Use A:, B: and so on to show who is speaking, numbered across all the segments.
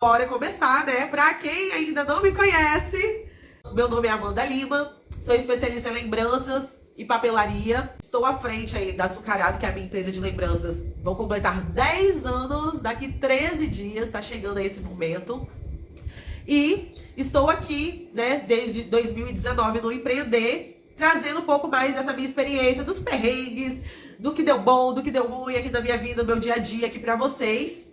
A: Bora começar, né? Pra quem ainda não me conhece, meu nome é Amanda Lima, sou especialista em lembranças e papelaria. Estou à frente aí da Açucarado, que é a minha empresa de lembranças. Vou completar 10 anos, daqui 13 dias, tá chegando aí esse momento. E estou aqui, né, desde 2019 no Empreender, trazendo um pouco mais dessa minha experiência, dos perrengues, do que deu bom, do que deu ruim aqui na minha vida, no meu dia a dia aqui pra vocês,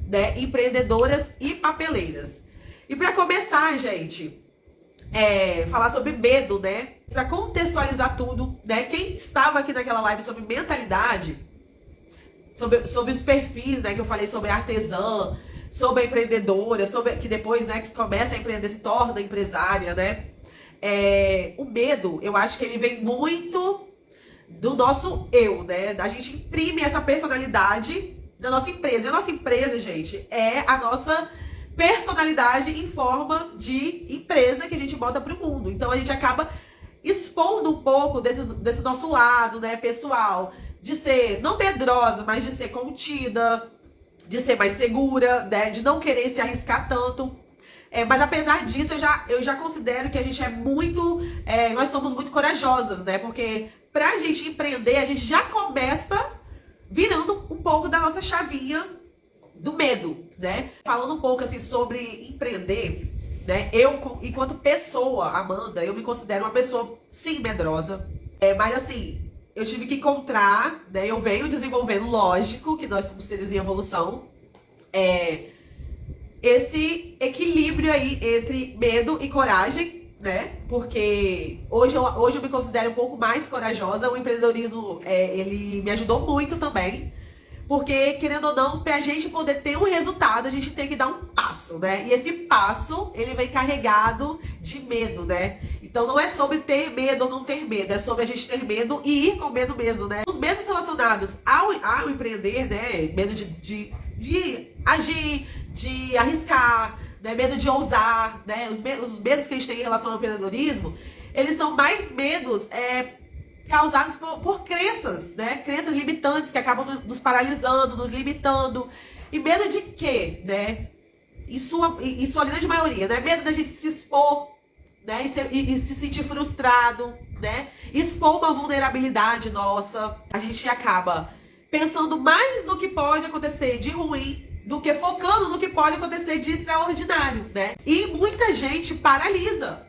A: né, empreendedoras e papeleiras. E para começar, gente, falar sobre medo, né, para contextualizar tudo, né, quem estava aqui naquela live sobre mentalidade, sobre os perfis, né, que eu falei sobre a artesã, sobre a empreendedora, sobre que depois, né, que começa a empreender se torna empresária, né, o medo, eu acho que ele vem muito do nosso eu, né, a gente imprime essa personalidade da nossa empresa. E a nossa empresa, gente, é a nossa personalidade em forma de empresa que a gente bota pro mundo. Então a gente acaba expondo um pouco desse nosso lado, né, pessoal, de ser não medrosa, mas de ser contida, de ser mais segura, né, de não querer se arriscar tanto. Mas apesar disso, eu já considero que a gente é muito, nós somos muito corajosas, né, porque pra gente empreender, a gente já começa virando um pouco da nossa chavinha do medo, né? Falando um pouco assim sobre empreender, né? Eu, enquanto pessoa, Amanda, eu me considero uma pessoa, sim, medrosa. Mas assim, eu tive que encontrar, né? Eu venho desenvolvendo, lógico, que nós somos seres em evolução, esse equilíbrio aí entre medo e coragem, né? Porque hoje eu me considero um pouco mais corajosa. O empreendedorismo, ele me ajudou muito também. Porque, querendo ou não, pra gente poder ter um resultado, a gente tem que dar um passo, né? E esse passo, ele vem carregado de medo, né? Então não é sobre ter medo ou não ter medo, é sobre a gente ter medo e ir com medo mesmo, né? Os medos relacionados ao empreender, né? Medo de agir, de arriscar, né? Medo de ousar, né? Os medos que a gente tem em relação ao empreendedorismo, eles são mais medos causados por crenças, né? Crenças limitantes que acabam nos paralisando, nos limitando. E medo de quê, né? Em sua grande maioria, né? Medo da gente se expor, né? E se sentir frustrado, né? Expor uma vulnerabilidade nossa. A gente acaba pensando mais no que pode acontecer de ruim do que focando no que pode acontecer de extraordinário, né? E muita gente paralisa.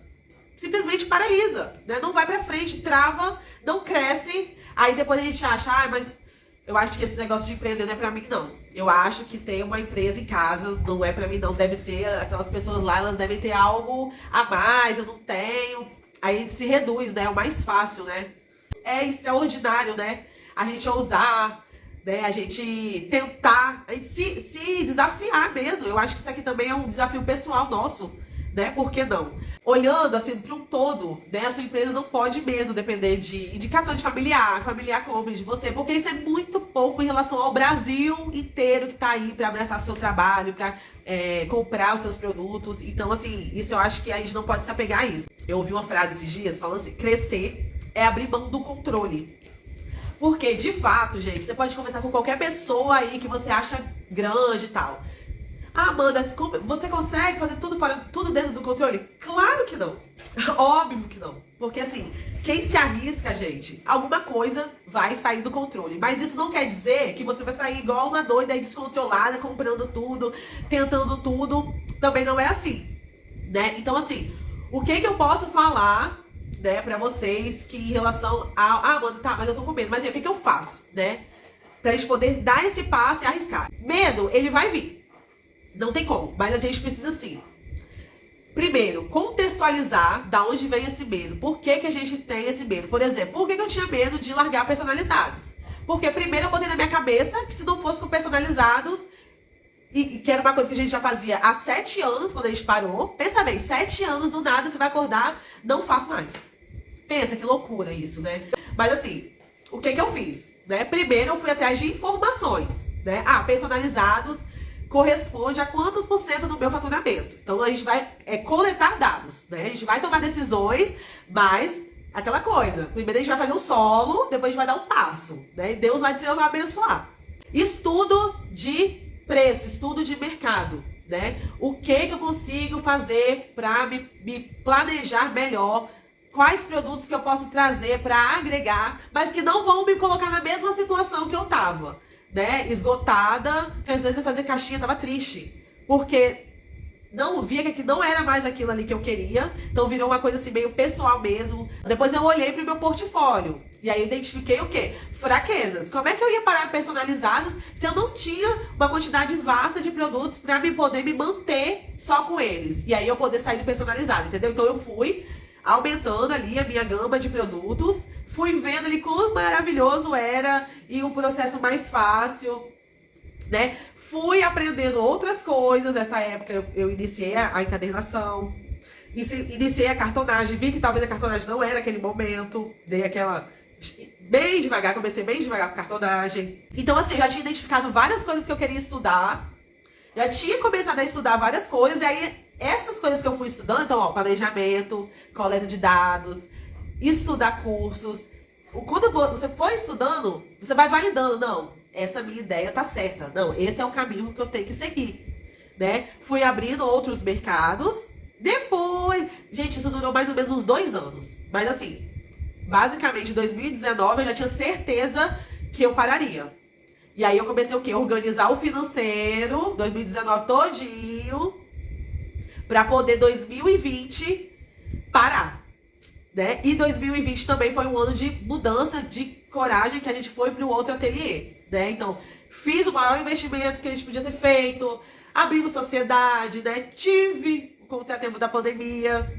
A: Simplesmente paralisa, né? Não vai pra frente, trava, não cresce. Aí depois a gente acha, mas eu acho que esse negócio de empreender não é pra mim, não. Eu acho que ter uma empresa em casa não é pra mim, não. Deve ser, aquelas pessoas lá, elas devem ter algo a mais, eu não tenho. Aí a gente se reduz, né? É o mais fácil, né? É extraordinário, né? A gente ousar, né? A gente tentar, a gente se desafiar mesmo. Eu acho que isso aqui também é um desafio pessoal nosso, né? Por que não? Olhando assim para um todo, né? A sua empresa não pode mesmo depender de indicação de familiar compre de você, porque isso é muito pouco em relação ao Brasil inteiro que tá aí para abraçar seu trabalho, para comprar os seus produtos. Então, assim, isso eu acho que a gente não pode se apegar a isso. Eu ouvi uma frase esses dias falando assim: crescer é abrir mão do controle. Porque, de fato, gente, você pode conversar com qualquer pessoa aí que você acha grande e tal. Ah, Amanda, você consegue fazer tudo dentro do controle? Claro que não. Óbvio que não. Porque assim, quem se arrisca, gente, alguma coisa vai sair do controle. Mas isso não quer dizer que você vai sair igual uma doida e descontrolada, comprando tudo, tentando tudo. Também não é assim, né? Então assim, o que eu posso falar, né, pra vocês que em relação ao... Ah, Amanda, tá, mas eu tô com medo. Mas e o que eu faço, né? Pra gente poder dar esse passo e arriscar. Medo, ele vai vir. Não tem como, mas a gente precisa sim. Primeiro, contextualizar da onde vem esse medo. Por que a gente tem esse medo? Por exemplo, por que eu tinha medo de largar personalizados? Porque primeiro eu botei na minha cabeça que se não fosse com personalizados, e que era uma coisa que a gente já fazia há 7 anos, quando a gente parou. Pensa bem, 7 anos do nada você vai acordar, não faço mais. Pensa que loucura isso, né? Mas assim, o que eu fiz? Né? Primeiro eu fui atrás de informações, né? Personalizados corresponde a quantos por cento do meu faturamento. Então a gente vai coletar dados, né? A gente vai tomar decisões, mas aquela coisa. Primeiro a gente vai fazer um solo, depois a gente vai dar um passo, né? E Deus lá de cima vai abençoar. Estudo de preço, estudo de mercado, né? O que eu consigo fazer para me planejar melhor? Quais produtos que eu posso trazer para agregar, mas que não vão me colocar na mesma situação que eu tava, né? Esgotada, porque às vezes eu fazer caixinha tava triste, porque não via que não era mais aquilo ali que eu queria, então virou uma coisa assim meio pessoal mesmo. Depois eu olhei pro meu portfólio e aí eu identifiquei o quê? Fraquezas. Como é que eu ia parar personalizados se eu não tinha uma quantidade vasta de produtos para poder me manter só com eles? E aí eu poder sair do personalizado, entendeu? Então eu fui aumentando ali a minha gama de produtos, fui vendo ali quão maravilhoso era e um processo mais fácil, né? Fui aprendendo outras coisas. Nessa época eu iniciei a encadernação, iniciei a cartonagem, vi que talvez a cartonagem não era aquele momento, dei aquela bem devagar, comecei bem devagar com cartonagem. Então assim, já tinha identificado várias coisas que eu queria estudar, já tinha começado a estudar várias coisas, e aí essas coisas que eu fui estudando, então ó, planejamento, coleta de dados, estudar cursos. Quando você for estudando, você vai validando, não, essa minha ideia tá certa, não, esse é o caminho que eu tenho que seguir, né? Fui abrindo outros mercados, depois, gente, isso durou mais ou menos uns 2 anos, mas assim, basicamente em 2019 eu já tinha certeza que eu pararia. E aí eu comecei o quê? Organizar o financeiro, 2019 todinho, pra poder 2020 parar, né? E 2020 também foi um ano de mudança, de coragem, que a gente foi para o outro ateliê, né? Então, fiz o maior investimento que a gente podia ter feito, abrimos sociedade, né? Tive o contratempo da pandemia,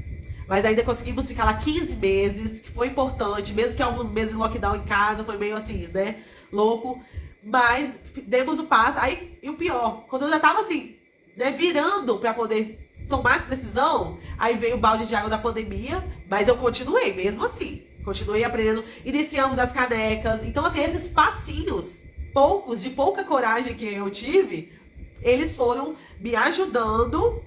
A: mas ainda conseguimos ficar lá 15 meses, que foi importante, mesmo que alguns meses em lockdown em casa, foi meio assim, né? Louco. Mas demos o passo. Aí, e o pior, quando eu já tava assim, né, virando para poder tomar essa decisão, aí veio o balde de água da pandemia, mas eu continuei mesmo assim. Continuei aprendendo, iniciamos as canecas. Então, assim, esses passinhos, poucos, de pouca coragem que eu tive, eles foram me ajudando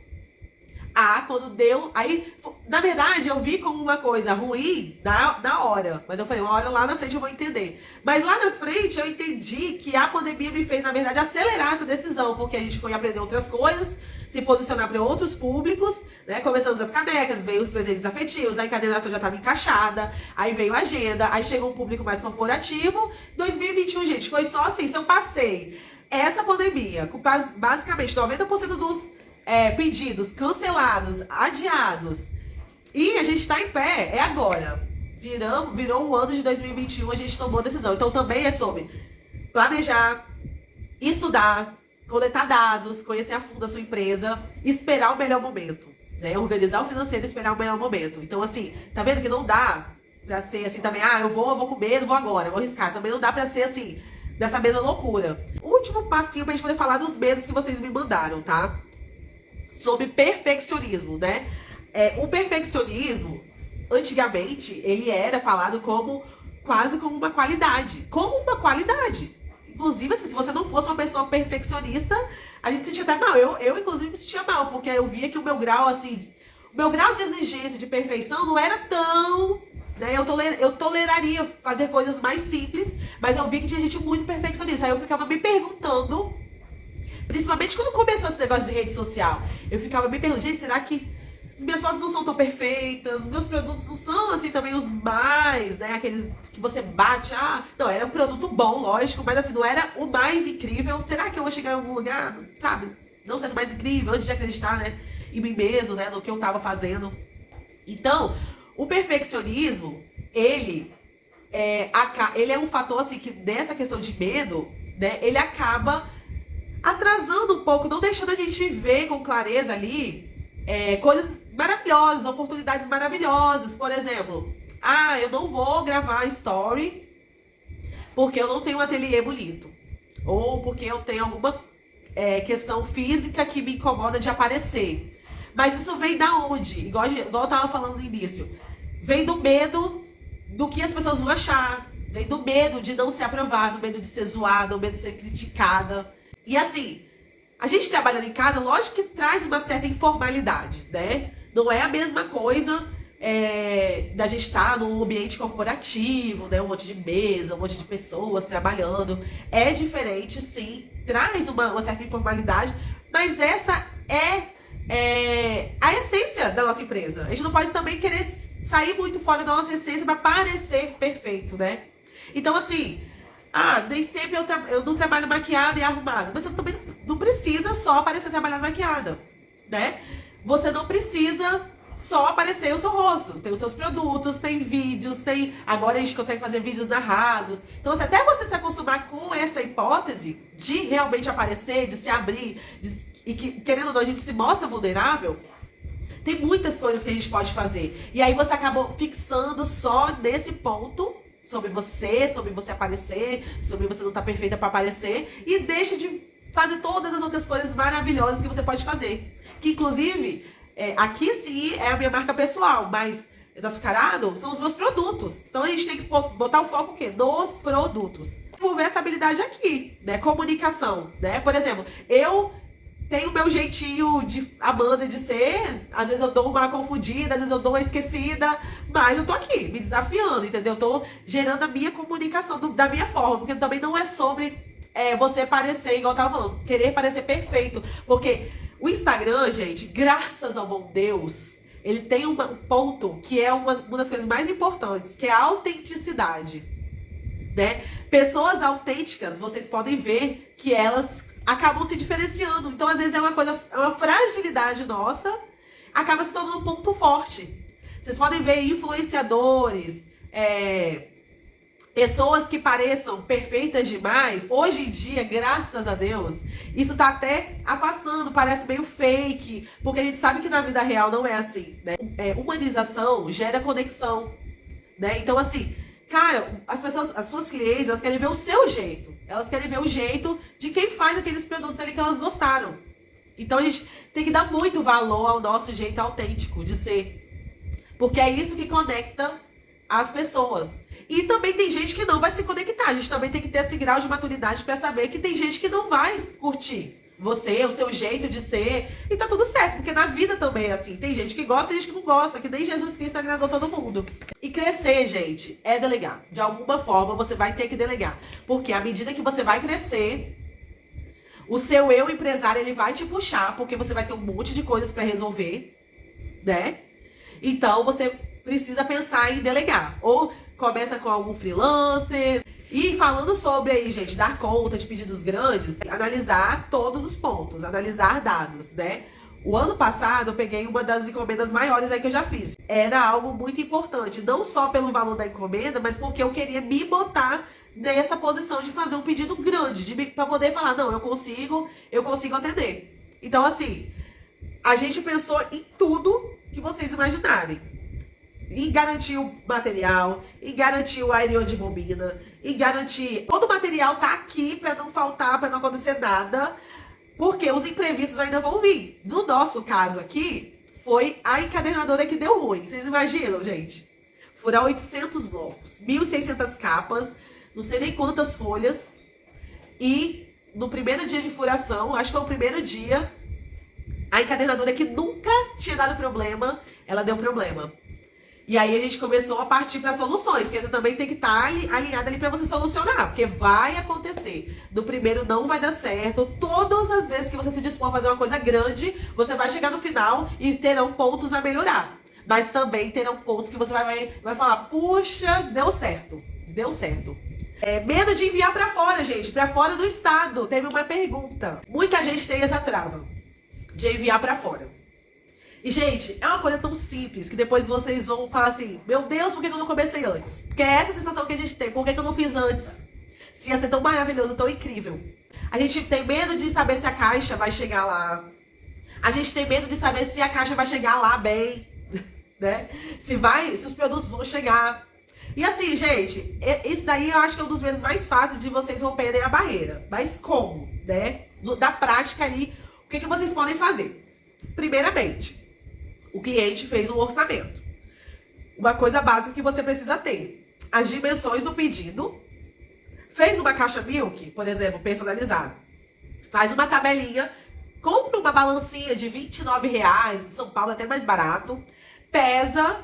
A: a, quando deu... Aí, na verdade, eu vi como uma coisa ruim na hora. Mas eu falei, uma hora lá na frente eu vou entender. Mas lá na frente eu entendi que a pandemia me fez, na verdade, acelerar essa decisão. Porque a gente foi aprender outras coisas, se posicionar para outros públicos, né? Começamos as canecas, veio os presentes afetivos, a encadernação já estava encaixada, aí veio a agenda, aí chegou um público mais corporativo. 2021, gente, foi só assim, se eu passei essa pandemia com basicamente 90% dos pedidos cancelados, adiados, e a gente está em pé, é agora. Virou um ano de 2021, a gente tomou a decisão. Então também é sobre planejar, estudar, coletar dados, conhecer a fundo a sua empresa, esperar o melhor momento, né? Organizar o financeiro e esperar o melhor momento. Então, assim, tá vendo que não dá pra ser assim também, eu vou com medo, vou agora, vou arriscar. Também não dá pra ser assim, dessa mesma loucura. Último passinho pra gente poder falar dos medos que vocês me mandaram, tá? Sobre perfeccionismo, né? O perfeccionismo, antigamente, ele era falado como quase como uma qualidade. Como uma qualidade. Inclusive, assim, se você não fosse uma pessoa perfeccionista, a gente se sentia até mal. Eu, inclusive, me sentia mal, porque eu via que o meu grau, assim, o meu grau de exigência, de perfeição, não era tão... Né? Eu toleraria fazer coisas mais simples, mas eu vi que tinha gente muito perfeccionista. Aí eu ficava me perguntando, principalmente quando começou esse negócio de rede social, eu ficava me perguntando, gente, será que as minhas fotos não são tão perfeitas, os meus produtos não são assim também os mais, né, aqueles que você bate, não, era um produto bom, lógico, mas assim, não era o mais incrível. Será que eu vou chegar em algum lugar, sabe, não sendo mais incrível, antes de acreditar, né, em mim mesmo, né, no que eu tava fazendo. Então, o perfeccionismo, ele é um fator, assim, que nessa questão de medo, né, ele acaba atrasando um pouco, não deixando a gente ver com clareza ali coisas maravilhosas, oportunidades maravilhosas. Por exemplo, eu não vou gravar story porque eu não tenho um ateliê bonito, ou porque eu tenho alguma questão física que me incomoda de aparecer. Mas isso vem da onde? Igual eu tava falando no início, vem do medo do que as pessoas vão achar, vem do medo de não ser aprovado, do medo de ser zoada, do medo de ser criticada. E assim, a gente trabalhando em casa, lógico que traz uma certa informalidade, né? Não é a mesma coisa da gente estar num ambiente corporativo, né? Um monte de mesa, um monte de pessoas trabalhando. É diferente, sim. Traz uma certa informalidade, Mas essa é a essência da nossa empresa. A gente não pode também querer sair muito fora da nossa essência para parecer perfeito, né? Então, assim, nem sempre eu não trabalho maquiada e arrumada. Mas você também não precisa só aparecer trabalhando maquiada, né? Você não precisa só aparecer o seu rosto. Tem os seus produtos, tem vídeos, agora a gente consegue fazer vídeos narrados. Então, assim, até você se acostumar com essa hipótese de realmente aparecer, de se abrir, e que, querendo ou não, a gente se mostra vulnerável, tem muitas coisas que a gente pode fazer. E aí você acabou fixando só nesse ponto sobre você aparecer, sobre você não estar perfeita para aparecer, e deixa de fazer todas as outras coisas maravilhosas que você pode fazer. Que, inclusive, aqui sim é a minha marca pessoal, mas Açucarado são os meus produtos. Então a gente tem que botar o foco o quê? Nos produtos. Vou ver essa habilidade aqui, né? Comunicação, né? Por exemplo, eu tenho o meu jeitinho de Amanda de ser. Às vezes eu dou uma confundida, às vezes eu dou uma esquecida, mas eu tô aqui, me desafiando, entendeu? Eu tô gerando a minha comunicação da minha forma, porque também não é sobre você parecer, igual eu tava falando, querer parecer perfeito. Porque o Instagram, gente, graças ao bom Deus, ele tem um ponto que é uma das coisas mais importantes, que é a autenticidade, né? Pessoas autênticas, vocês podem ver que elas acabam se diferenciando. Então, às vezes, é uma fragilidade nossa, acaba se tornando um ponto forte. Vocês podem ver influenciadores, pessoas que pareçam perfeitas demais. Hoje em dia, graças a Deus, isso tá até afastando, parece meio fake, porque a gente sabe que na vida real não é assim, né? Humanização gera conexão, né? Então, assim, cara, as suas clientes, elas querem ver o seu jeito. Elas querem ver o jeito de quem faz aqueles produtos ali que elas gostaram. Então a gente tem que dar muito valor ao nosso jeito autêntico de ser. Porque é isso que conecta as pessoas. E também tem gente que não vai se conectar. A gente também tem que ter esse grau de maturidade para saber que tem gente que não vai curtir você, o seu jeito de ser. E tá tudo certo, porque na vida também é assim. Tem gente que gosta e gente que não gosta, que nem Jesus Cristo agradou todo mundo. E crescer, gente, é delegar. De alguma forma, você vai ter que delegar. Porque à medida que você vai crescer, o seu eu empresário, ele vai te puxar, porque você vai ter um monte de coisas para resolver, né? Então, você precisa pensar em delegar. Ou começa com algum freelancer. E falando sobre aí, gente, dar conta de pedidos grandes, analisar todos os pontos, analisar dados, né? O ano passado eu peguei uma das encomendas maiores aí que eu já fiz. Era algo muito importante, não só pelo valor da encomenda, mas porque eu queria me botar nessa posição de fazer um pedido grande, para poder falar, não, eu consigo atender. Então, assim, a gente pensou em tudo que vocês imaginarem. Em garantir o material, em garantir o aerion de bobina, em garantir... Todo o material tá aqui para não faltar, para não acontecer nada, porque os imprevistos ainda vão vir. No nosso caso aqui, foi a encadernadora que deu ruim. Vocês imaginam, gente? Furar 800 blocos, 1.600 capas, não sei nem quantas folhas. E no primeiro dia de furação, acho que foi o primeiro dia, a encadernadora que nunca tinha dado problema, ela deu problema. E aí a gente começou a partir para soluções, porque você também tem que estar alinhado ali para você solucionar, porque vai acontecer. No primeiro não vai dar certo. Todas as vezes que você se dispor a fazer uma coisa grande, você vai chegar no final e terão pontos a melhorar. Mas também terão pontos que você vai falar, puxa, deu certo, deu certo. Medo de enviar para fora, gente, para fora do estado. Teve uma pergunta. Muita gente tem essa trava de enviar para fora. E, gente, é uma coisa tão simples que depois vocês vão falar assim, meu Deus, por que eu não comecei antes? Porque é essa sensação que a gente tem, por que eu não fiz antes? Se ia ser tão maravilhoso, tão incrível. A gente tem medo de saber se a caixa vai chegar lá. A gente tem medo de saber se a caixa vai chegar lá bem, né? Se os produtos vão chegar. E assim, gente, isso daí eu acho que é um dos medos mais fáceis de vocês romperem a barreira. Mas como, né? Da prática ali, o que vocês podem fazer? Primeiramente, o cliente fez um orçamento. Uma coisa básica que você precisa ter. As dimensões do pedido. Fez uma caixa milk, por exemplo, personalizada. Faz uma tabelinha. Compra uma balancinha de R$29. Em São Paulo é até mais barato. Pesa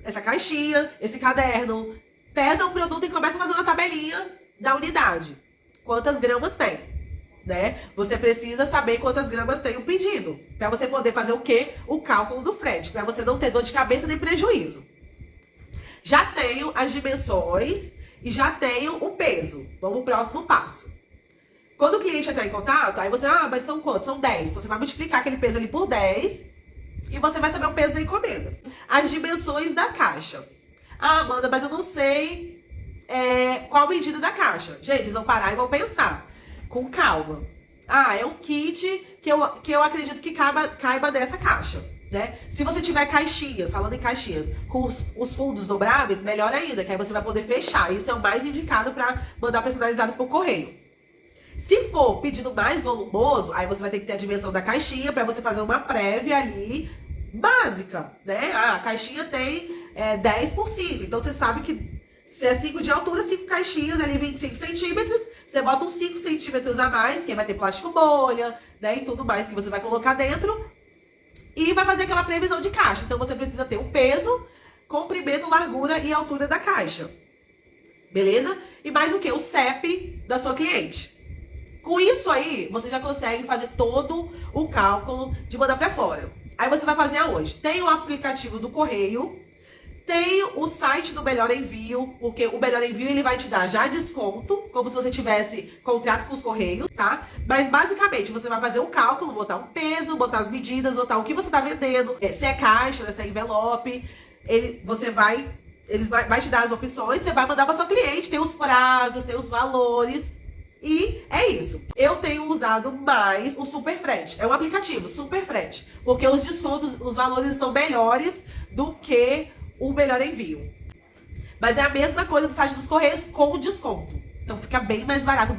A: essa caixinha, esse caderno. Pesa um produto e começa a fazer uma tabelinha da unidade. Quantas gramas tem? né? Você precisa saber quantas gramas tem o pedido, para você poder fazer o quê? O cálculo do frete, para você não ter dor de cabeça nem prejuízo. Já tenho as dimensões e já tenho o peso. Vamos pro próximo passo. Quando o cliente entrar em contato, aí você, mas são quantos? São 10. Então, você vai multiplicar aquele peso ali por 10 e você vai saber o peso da encomenda. As dimensões da caixa. Amanda, mas eu não sei qual a medida da caixa. Gente, vocês vão parar e vão pensar. Com calma. É um kit que eu acredito que caiba nessa caixa, né? Se você tiver caixinhas, falando em caixinhas, com os fundos dobráveis, melhor ainda, que aí você vai poder fechar. Isso é o mais indicado para mandar personalizado por correio. Se for pedido mais volumoso, aí você vai ter que ter a dimensão da caixinha para você fazer uma prévia ali básica, né? A caixinha tem 10 por 5, então você sabe que se é 5 de altura, 5 caixinhas ali, 25 centímetros, você bota uns 5 centímetros a mais, que vai ter plástico bolha, né, e tudo mais que você vai colocar dentro, e vai fazer aquela previsão de caixa. Então você precisa ter o peso, comprimento, largura e altura da caixa. Beleza? E mais o que? O CEP da sua cliente. Com isso aí, você já consegue fazer todo o cálculo de mandar para fora. Aí você vai fazer aonde? Tem o aplicativo do correio, tem o site do Melhor Envio, porque o Melhor Envio ele vai te dar já desconto, como se você tivesse contrato com os correios, tá? Mas basicamente você vai fazer o cálculo, botar um peso, botar as medidas, botar o que você tá vendendo, se é caixa, se é envelope, eles vai te dar as opções, você vai mandar para sua cliente, tem os prazos, tem os valores. E é isso. Eu tenho usado mais o Superfrete. É um aplicativo, Superfrete. Porque os descontos, os valores estão melhores do que o Melhor Envio. Mas é a mesma coisa do site dos Correios com desconto. Então fica bem mais barato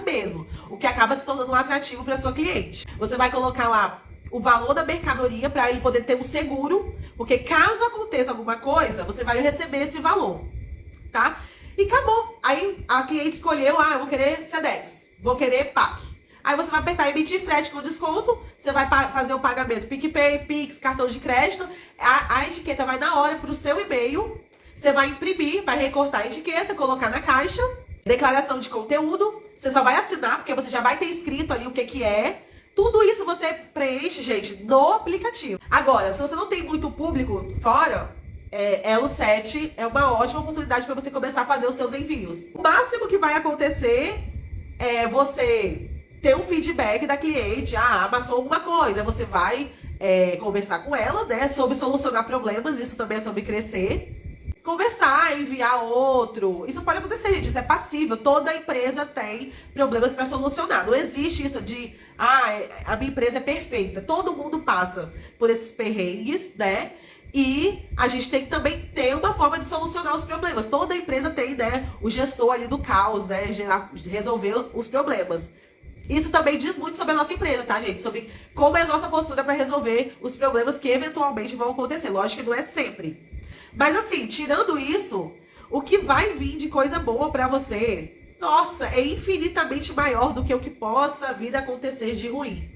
A: mesmo. O que acaba se tornando um atrativo para sua cliente. Você vai colocar lá o valor da mercadoria para ele poder ter um seguro. Porque caso aconteça alguma coisa, você vai receber esse valor. Tá? E acabou. Aí a cliente escolheu, eu vou querer Sedex, vou querer PAC. Aí você vai apertar emitir frete com desconto, você vai fazer o pagamento PicPay, Pix, cartão de crédito, a etiqueta vai na hora pro seu e-mail, você vai imprimir, vai recortar a etiqueta, colocar na caixa, declaração de conteúdo, você só vai assinar, porque você já vai ter escrito ali o que é. Tudo isso você preenche, gente, no aplicativo. Agora, se você não tem muito público fora, Elo 7 é uma ótima oportunidade para você começar a fazer os seus envios. O máximo que vai acontecer é você ter um feedback da cliente. Amassou alguma coisa. Você vai conversar com ela, né? Sobre solucionar problemas. Isso também é sobre crescer. Conversar, enviar outro. Isso pode acontecer, gente. Isso é passível. Toda empresa tem problemas para solucionar. Não existe isso de, a minha empresa é perfeita. Todo mundo passa por esses perrengues, né? E a gente tem que também ter uma forma de solucionar os problemas. Toda empresa tem, né, o gestor ali do caos, né, resolver os problemas. Isso também diz muito sobre a nossa empresa, tá, gente? Sobre como é a nossa postura para resolver os problemas que eventualmente vão acontecer. Lógico que não é sempre. Mas assim, tirando isso, o que vai vir de coisa boa para você, nossa, é infinitamente maior do que o que possa vir a acontecer de ruim.